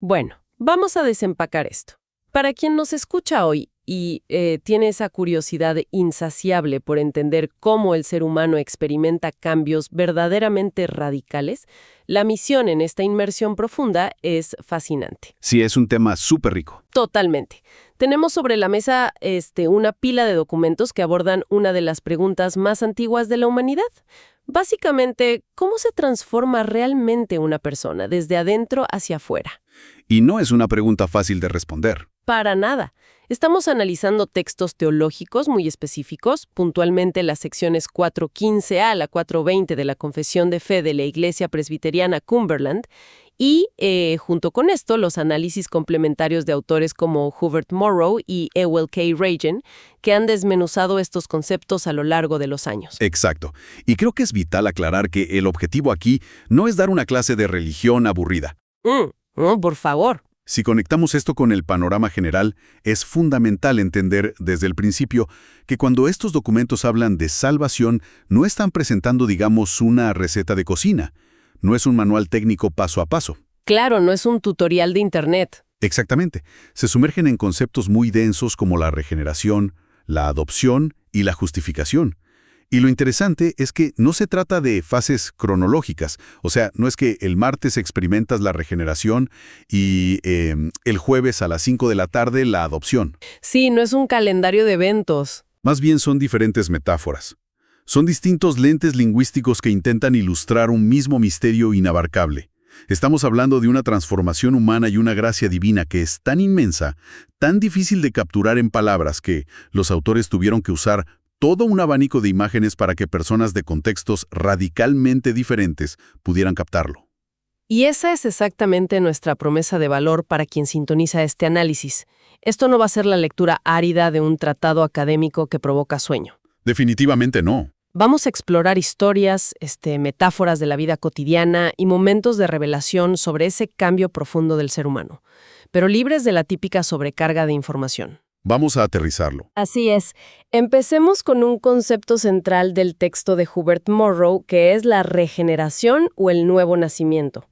Bueno, vamos a desempacar esto. Para quien nos escucha hoy y tiene esa curiosidad insaciable por entender cómo el ser humano experimenta cambios verdaderamente radicales, la misión en esta inmersión profunda es fascinante. Sí, es un tema súper rico. Totalmente. Tenemos sobre la mesa una pila de documentos que abordan una de las preguntas más antiguas de la humanidad. Básicamente, ¿cómo se transforma realmente una persona desde adentro hacia afuera? Y no es una pregunta fácil de responder. Para nada. Estamos analizando textos teológicos muy específicos, puntualmente las secciones 415a a la 420 de la Confesión de Fe de la Iglesia Presbiteriana Cumberland, y junto con esto los análisis complementarios de autores como Hubert Morrow y Ewell K. Reagan, que han desmenuzado estos conceptos a lo largo de los años. Exacto. Y creo que es vital aclarar que el objetivo aquí no es dar una clase de religión aburrida. Por favor. Si conectamos esto con el panorama general, es fundamental entender desde el principio que cuando estos documentos hablan de salvación, no están presentando, digamos, una receta de cocina. No es un manual técnico paso a paso. Claro, no es un tutorial de Internet. Exactamente. Se sumergen en conceptos muy densos como la regeneración, la adopción y la justificación. Y lo interesante es que no se trata de fases cronológicas, o sea, no es que el martes experimentas la regeneración y el jueves a las 5 de la tarde la adopción. Sí, no es un calendario de eventos. Más bien son diferentes metáforas. Son distintos lentes lingüísticos que intentan ilustrar un mismo misterio inabarcable. Estamos hablando de una transformación humana y una gracia divina que es tan inmensa, tan difícil de capturar en palabras que los autores tuvieron que usar todo un abanico de imágenes para que personas de contextos radicalmente diferentes pudieran captarlo. Y esa es exactamente nuestra promesa de valor para quien sintoniza este análisis. Esto no va a ser la lectura árida de un tratado académico que provoca sueño. Definitivamente no. Vamos a explorar historias, metáforas de la vida cotidiana y momentos de revelación sobre ese cambio profundo del ser humano, pero libres de la típica sobrecarga de información. Vamos a aterrizarlo. Así es. Empecemos con un concepto central del texto de Hubert Morrow, que es la regeneración o el nuevo nacimiento.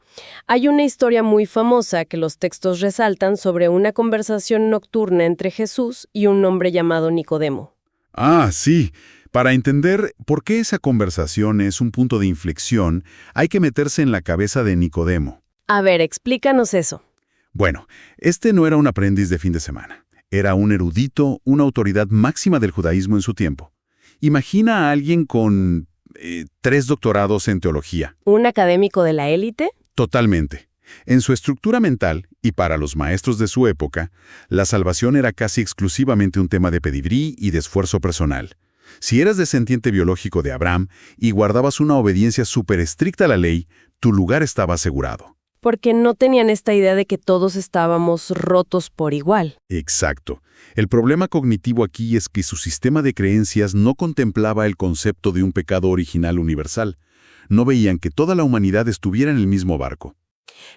Hay una historia muy famosa que los textos resaltan sobre una conversación nocturna entre Jesús y un hombre llamado Nicodemo. Ah, sí. Para entender por qué esa conversación es un punto de inflexión, hay que meterse en la cabeza de Nicodemo. A ver, explícanos eso. Bueno, este no era un aprendiz de fin de semana. Era un erudito, una autoridad máxima del judaísmo en su tiempo. Imagina a alguien con 3 doctorados en teología. ¿Un académico de la élite? Totalmente. En su estructura mental, y para los maestros de su época, la salvación era casi exclusivamente un tema de pedigrí y de esfuerzo personal. Si eras descendiente biológico de Abraham y guardabas una obediencia súper estricta a la ley, tu lugar estaba asegurado. Porque no tenían esta idea de que todos estábamos rotos por igual. Exacto. El problema cognitivo aquí es que su sistema de creencias no contemplaba el concepto de un pecado original universal. No veían que toda la humanidad estuviera en el mismo barco.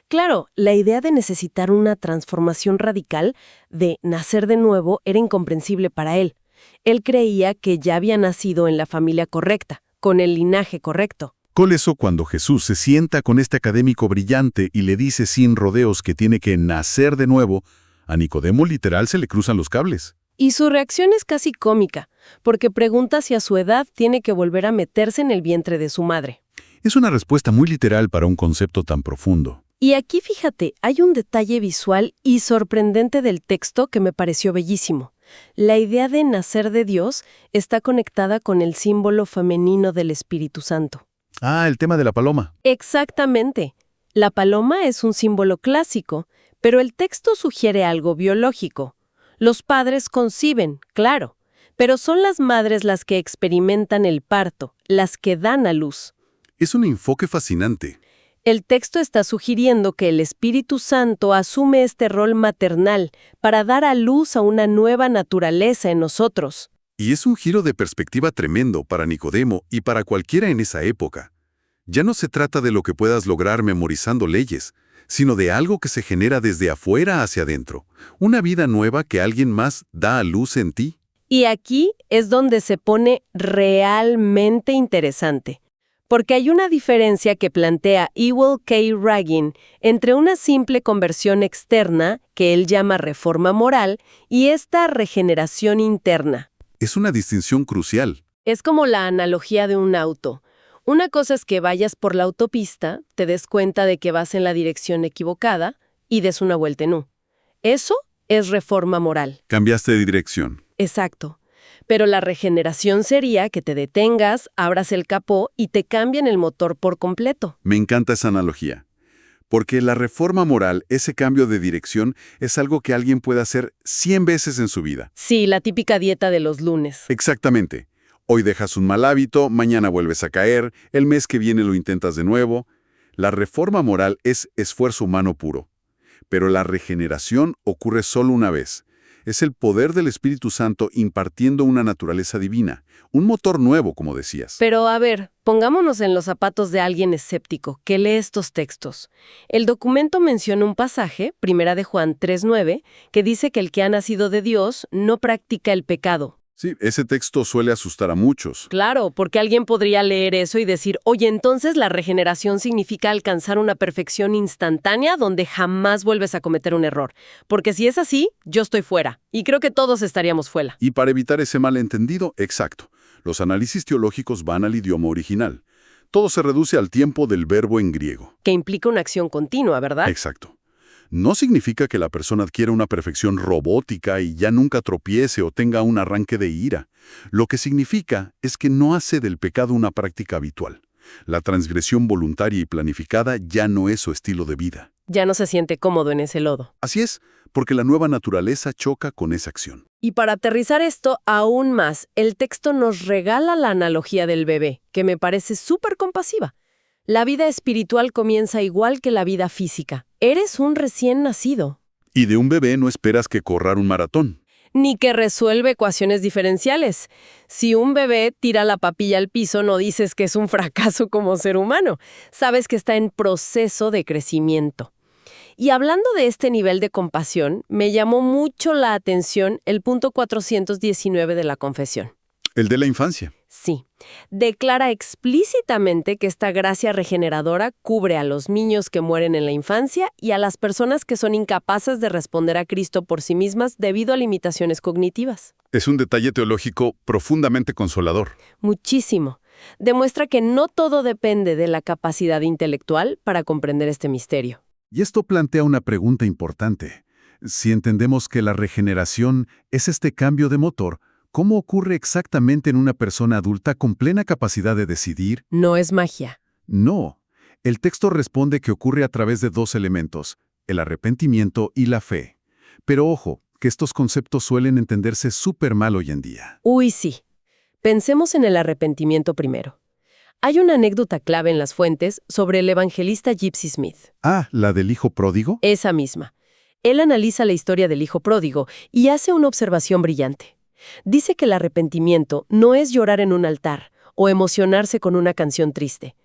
Claro, la idea de necesitar una transformación radical, de nacer de nuevo, era incomprensible para él. Él creía que ya había nacido en la familia correcta, con el linaje correcto. Con eso, cuando Jesús se sienta con este académico brillante y le dice sin rodeos que tiene que nacer de nuevo, a Nicodemo literal se le cruzan los cables. Y su reacción es casi cómica, porque pregunta si a su edad tiene que volver a meterse en el vientre de su madre. Es una respuesta muy literal para un concepto tan profundo. Y aquí, fíjate, hay un detalle visual y sorprendente del texto que me pareció bellísimo. La idea de nacer de Dios está conectada con el símbolo femenino del Espíritu Santo. Ah, el tema de la paloma. Exactamente. La paloma es un símbolo clásico, pero el texto sugiere algo biológico. Los padres conciben, claro, pero son las madres las que experimentan el parto, las que dan a luz. Es un enfoque fascinante. El texto está sugiriendo que el Espíritu Santo asume este rol maternal para dar a luz a una nueva naturaleza en nosotros. Y es un giro de perspectiva tremendo para Nicodemo y para cualquiera en esa época. Ya no se trata de lo que puedas lograr memorizando leyes, sino de algo que se genera desde afuera hacia adentro, una vida nueva que alguien más da a luz en ti. Y aquí es donde se pone realmente interesante, porque hay una diferencia que plantea Ewell K. Raggin entre una simple conversión externa, que él llama reforma moral, y esta regeneración interna. Es una distinción crucial. Es como la analogía de un auto. Una cosa es que vayas por la autopista, te des cuenta de que vas en la dirección equivocada y des una vuelta en U. Eso es reforma moral. Cambiaste de dirección. Exacto. Pero la regeneración sería que te detengas, abras el capó y te cambien el motor por completo. Me encanta esa analogía. Porque la reforma moral, ese cambio de dirección, es algo que alguien puede hacer 100 veces en su vida. Sí, la típica dieta de los lunes. Exactamente. Hoy dejas un mal hábito, mañana vuelves a caer, el mes que viene lo intentas de nuevo. La reforma moral es esfuerzo humano puro. Pero la regeneración ocurre solo una vez. Es el poder del Espíritu Santo impartiendo una naturaleza divina, un motor nuevo, como decías. Pero a ver, pongámonos en los zapatos de alguien escéptico que lee estos textos. El documento menciona un pasaje, 1 de Juan 3:9, que dice que el que ha nacido de Dios no practica el pecado. Sí, ese texto suele asustar a muchos. Claro, porque alguien podría leer eso y decir, oye, entonces la regeneración significa alcanzar una perfección instantánea donde jamás vuelves a cometer un error. Porque si es así, yo estoy fuera. Y creo que todos estaríamos fuera. Y para evitar ese malentendido, exacto, los análisis teológicos van al idioma original. Todo se reduce al tiempo del verbo en griego. Que implica una acción continua, ¿verdad? Exacto. No significa que la persona adquiera una perfección robótica y ya nunca tropiece o tenga un arranque de ira. Lo que significa es que no hace del pecado una práctica habitual. La transgresión voluntaria y planificada ya no es su estilo de vida. Ya no se siente cómodo en ese lodo. Así es, porque la nueva naturaleza choca con esa acción. Y para aterrizar esto aún más, el texto nos regala la analogía del bebé, que me parece súper compasiva. La vida espiritual comienza igual que la vida física. Eres un recién nacido. Y de un bebé no esperas que corra un maratón. Ni que resuelve ecuaciones diferenciales. Si un bebé tira la papilla al piso, no dices que es un fracaso como ser humano. Sabes que está en proceso de crecimiento. Y hablando de este nivel de compasión, me llamó mucho la atención el punto 419 de la confesión. El de la infancia. Sí, declara explícitamente que esta gracia regeneradora cubre a los niños que mueren en la infancia y a las personas que son incapaces de responder a Cristo por sí mismas debido a limitaciones cognitivas. Es un detalle teológico profundamente consolador. Muchísimo. Demuestra que no todo depende de la capacidad intelectual para comprender este misterio. Y esto plantea una pregunta importante. Si entendemos que la regeneración es este cambio de motor, ¿cómo ocurre exactamente en una persona adulta con plena capacidad de decidir? No es magia. No. El texto responde que ocurre a través de dos elementos, el arrepentimiento y la fe. Pero ojo, que estos conceptos suelen entenderse súper mal hoy en día. Uy, sí. Pensemos en el arrepentimiento primero. Hay una anécdota clave en las fuentes sobre el evangelista Gypsy Smith. Ah, ¿la del hijo pródigo? Esa misma. Él analiza la historia del hijo pródigo y hace una observación brillante. Dice que el arrepentimiento no es llorar en un altar o emocionarse con una canción triste.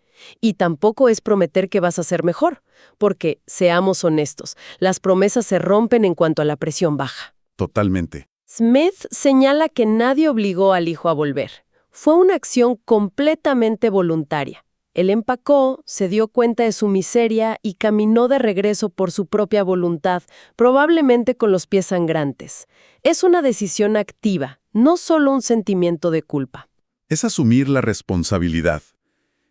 Y tampoco es prometer que vas a ser mejor, porque, seamos honestos, las promesas se rompen en cuanto a la presión baja. Totalmente. Smith señala que nadie obligó al hijo a volver. Fue una acción completamente voluntaria. Él empacó, se dio cuenta de su miseria y caminó de regreso por su propia voluntad, probablemente con los pies sangrantes. Es una decisión activa, no solo un sentimiento de culpa. Es asumir la responsabilidad.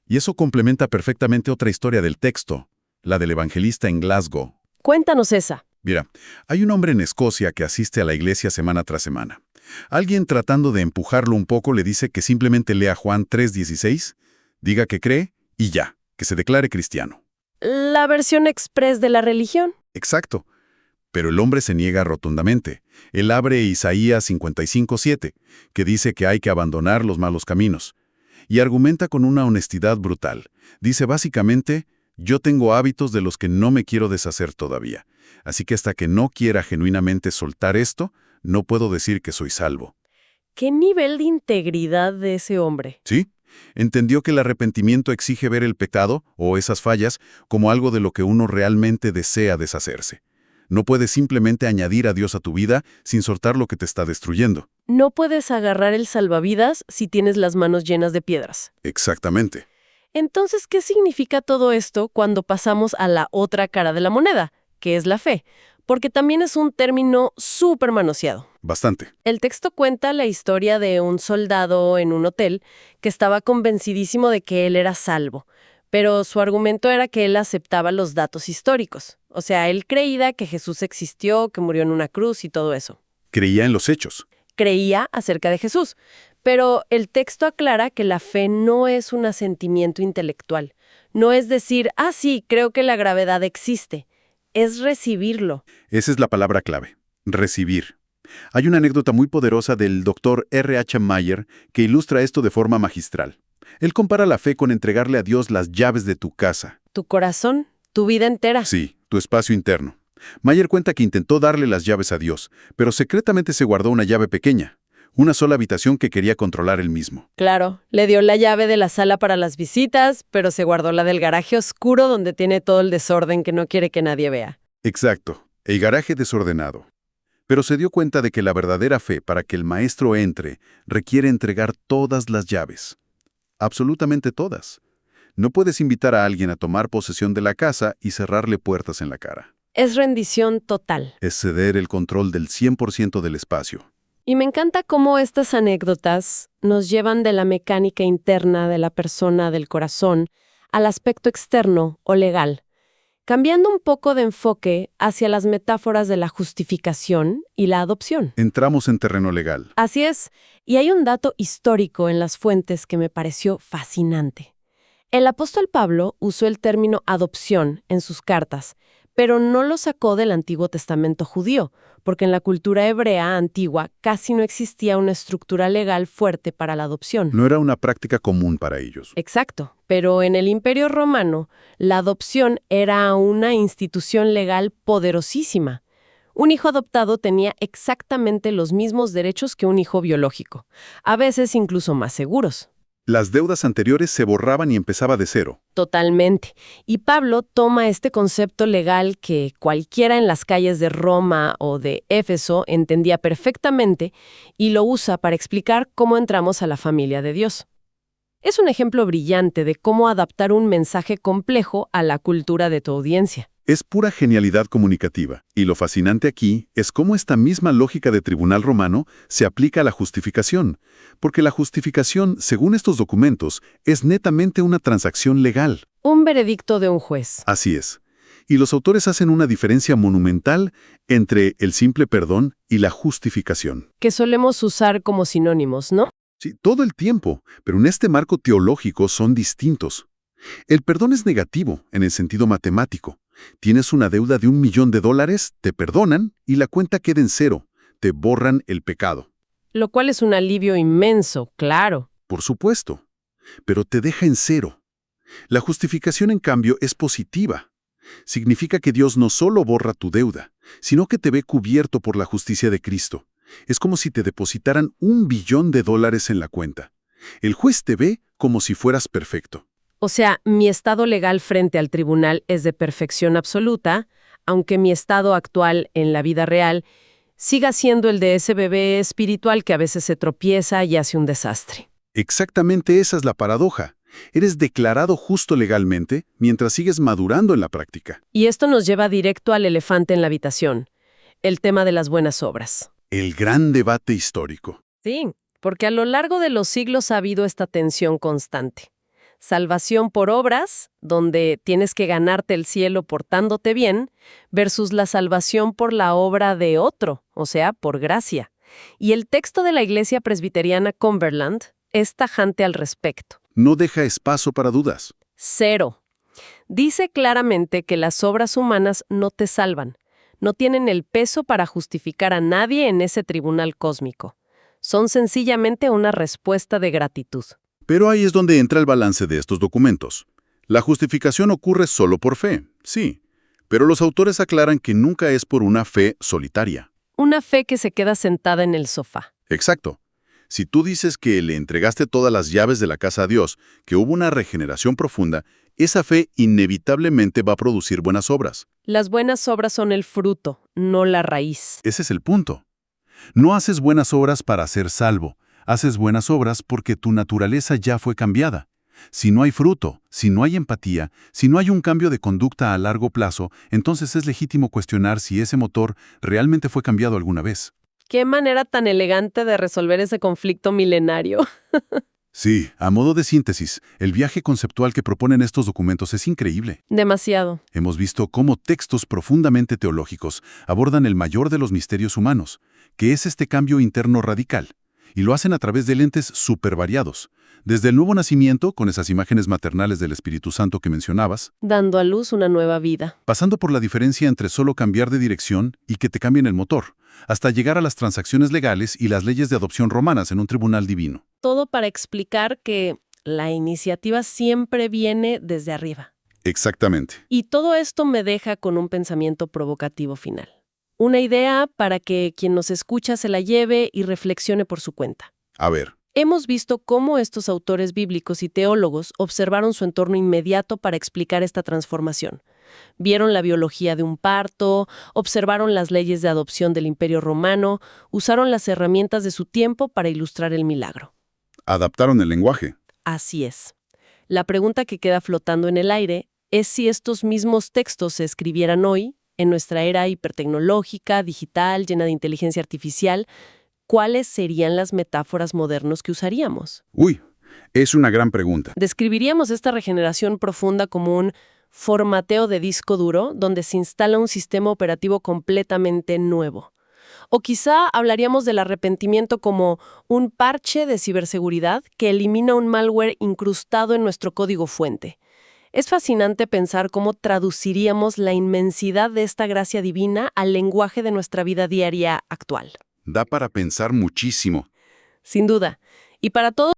Y eso complementa perfectamente otra historia del texto, la del evangelista en Glasgow. Cuéntanos esa. Mira, hay un hombre en Escocia que asiste a la iglesia semana tras semana. Alguien tratando de empujarlo un poco le dice que simplemente lea Juan 3:16, diga que cree y ya, que se declare cristiano. La versión express de la religión. Exacto. Pero el hombre se niega rotundamente. Él abre Isaías 55:7, que dice que hay que abandonar los malos caminos. Y argumenta con una honestidad brutal. Dice básicamente, yo tengo hábitos de los que no me quiero deshacer todavía. Así que hasta que no quiera genuinamente soltar esto, no puedo decir que soy salvo. ¿Qué nivel de integridad de ese hombre? ¿Sí? Entendió que el arrepentimiento exige ver el pecado, o esas fallas, como algo de lo que uno realmente desea deshacerse. No puedes simplemente añadir a Dios a tu vida sin soltar lo que te está destruyendo. No puedes agarrar el salvavidas si tienes las manos llenas de piedras. Exactamente. Entonces, ¿qué significa todo esto cuando pasamos a la otra cara de la moneda, que es la fe? Porque también es un término súper manoseado. Bastante. El texto cuenta la historia de un soldado en un hotel que estaba convencidísimo de que él era salvo, pero su argumento era que él aceptaba los datos históricos. O sea, él creía que Jesús existió, que murió en una cruz y todo eso. Creía en los hechos. Creía acerca de Jesús, pero el texto aclara que la fe no es un asentimiento intelectual. No es decir, sí, creo que la gravedad existe. Es recibirlo. Esa es la palabra clave, recibir. Hay una anécdota muy poderosa del Dr. R.H. Meyer que ilustra esto de forma magistral. Él compara la fe con entregarle a Dios las llaves de tu casa. Tu corazón, tu vida entera. Sí, tu espacio interno. Meyer cuenta que intentó darle las llaves a Dios, pero secretamente se guardó una llave pequeña, una sola habitación que quería controlar él mismo. Claro, le dio la llave de la sala para las visitas, pero se guardó la del garaje oscuro donde tiene todo el desorden que no quiere que nadie vea. Exacto, el garaje desordenado. Pero se dio cuenta de que la verdadera fe para que el maestro entre requiere entregar todas las llaves. Absolutamente todas. No puedes invitar a alguien a tomar posesión de la casa y cerrarle puertas en la cara. Es rendición total. Es ceder el control del 100% del espacio. Y me encanta cómo estas anécdotas nos llevan de la mecánica interna de la persona, del corazón, al aspecto externo o legal, cambiando un poco de enfoque hacia las metáforas de la justificación y la adopción. Entramos en terreno legal. Así es, y hay un dato histórico en las fuentes que me pareció fascinante. El apóstol Pablo usó el término adopción en sus cartas, pero no lo sacó del Antiguo Testamento judío, porque en la cultura hebrea antigua casi no existía una estructura legal fuerte para la adopción. No era una práctica común para ellos. Exacto, pero en el Imperio Romano, la adopción era una institución legal poderosísima. Un hijo adoptado tenía exactamente los mismos derechos que un hijo biológico, a veces incluso más seguros. Las deudas anteriores se borraban y empezaba de cero. Totalmente. Y Pablo toma este concepto legal que cualquiera en las calles de Roma o de Éfeso entendía perfectamente y lo usa para explicar cómo entramos a la familia de Dios. Es un ejemplo brillante de cómo adaptar un mensaje complejo a la cultura de tu audiencia. Es pura genialidad comunicativa, y lo fascinante aquí es cómo esta misma lógica de tribunal romano se aplica a la justificación, porque la justificación, según estos documentos, es netamente una transacción legal. Un veredicto de un juez. Así es. Y los autores hacen una diferencia monumental entre el simple perdón y la justificación. Que solemos usar como sinónimos, ¿no? Sí, todo el tiempo, pero en este marco teológico son distintos. El perdón es negativo en el sentido matemático. Tienes una deuda de $1.000.000, te perdonan y la cuenta queda en cero. Te borran el pecado. Lo cual es un alivio inmenso, claro. Por supuesto. Pero te deja en cero. La justificación, en cambio, es positiva. Significa que Dios no solo borra tu deuda, sino que te ve cubierto por la justicia de Cristo. Es como si te depositaran $1.000.000.000 en la cuenta. El juez te ve como si fueras perfecto. O sea, mi estado legal frente al tribunal es de perfección absoluta, aunque mi estado actual en la vida real siga siendo el de ese bebé espiritual que a veces se tropieza y hace un desastre. Exactamente esa es la paradoja. Eres declarado justo legalmente mientras sigues madurando en la práctica. Y esto nos lleva directo al elefante en la habitación, el tema de las buenas obras. El gran debate histórico. Sí, porque a lo largo de los siglos ha habido esta tensión constante. Salvación por obras, donde tienes que ganarte el cielo portándote bien, versus la salvación por la obra de otro, o sea, por gracia. Y el texto de la Iglesia Presbiteriana Cumberland es tajante al respecto. No deja espacio para dudas. Cero. Dice claramente que las obras humanas no te salvan, no tienen el peso para justificar a nadie en ese tribunal cósmico. Son sencillamente una respuesta de gratitud. Pero ahí es donde entra el balance de estos documentos. La justificación ocurre solo por fe, sí, pero los autores aclaran que nunca es por una fe solitaria. Una fe que se queda sentada en el sofá. Exacto. Si tú dices que le entregaste todas las llaves de la casa a Dios, que hubo una regeneración profunda, esa fe inevitablemente va a producir buenas obras. Las buenas obras son el fruto, no la raíz. Ese es el punto. No haces buenas obras para ser salvo. Haces buenas obras porque tu naturaleza ya fue cambiada. Si no hay fruto, si no hay empatía, si no hay un cambio de conducta a largo plazo, entonces es legítimo cuestionar si ese motor realmente fue cambiado alguna vez. Qué manera tan elegante de resolver ese conflicto milenario. Sí, a modo de síntesis, el viaje conceptual que proponen estos documentos es increíble. Demasiado. Hemos visto cómo textos profundamente teológicos abordan el mayor de los misterios humanos, que es este cambio interno radical, y lo hacen a través de lentes súper variados. Desde el nuevo nacimiento, con esas imágenes maternales del Espíritu Santo que mencionabas, Dando a luz una nueva vida. pasando por la diferencia entre solo cambiar de dirección y que te cambien el motor, hasta llegar a las transacciones legales y las leyes de adopción romanas en un tribunal divino. Todo para explicar que la iniciativa siempre viene desde arriba. Exactamente. Y todo esto me deja con un pensamiento provocativo final. Una idea para que quien nos escucha se la lleve y reflexione por su cuenta. A ver, Hemos visto cómo estos autores bíblicos y teólogos observaron su entorno inmediato para explicar esta transformación. Vieron la biología de un parto, observaron las leyes de adopción del Imperio Romano, usaron las herramientas de su tiempo para ilustrar el milagro. adaptaron el lenguaje. Así es. La pregunta que queda flotando en el aire es si estos mismos textos se escribieran hoy, en nuestra era hipertecnológica, digital, llena de inteligencia artificial, ¿cuáles serían las metáforas modernas que usaríamos? Uy, es una gran pregunta. Describiríamos esta regeneración profunda como un formateo de disco duro donde se instala un sistema operativo completamente nuevo. O quizá hablaríamos del arrepentimiento como un parche de ciberseguridad que elimina un malware incrustado en nuestro código fuente. Es fascinante pensar cómo traduciríamos la inmensidad de esta gracia divina al lenguaje de nuestra vida diaria actual. Da para pensar muchísimo. Sin duda. Y para todos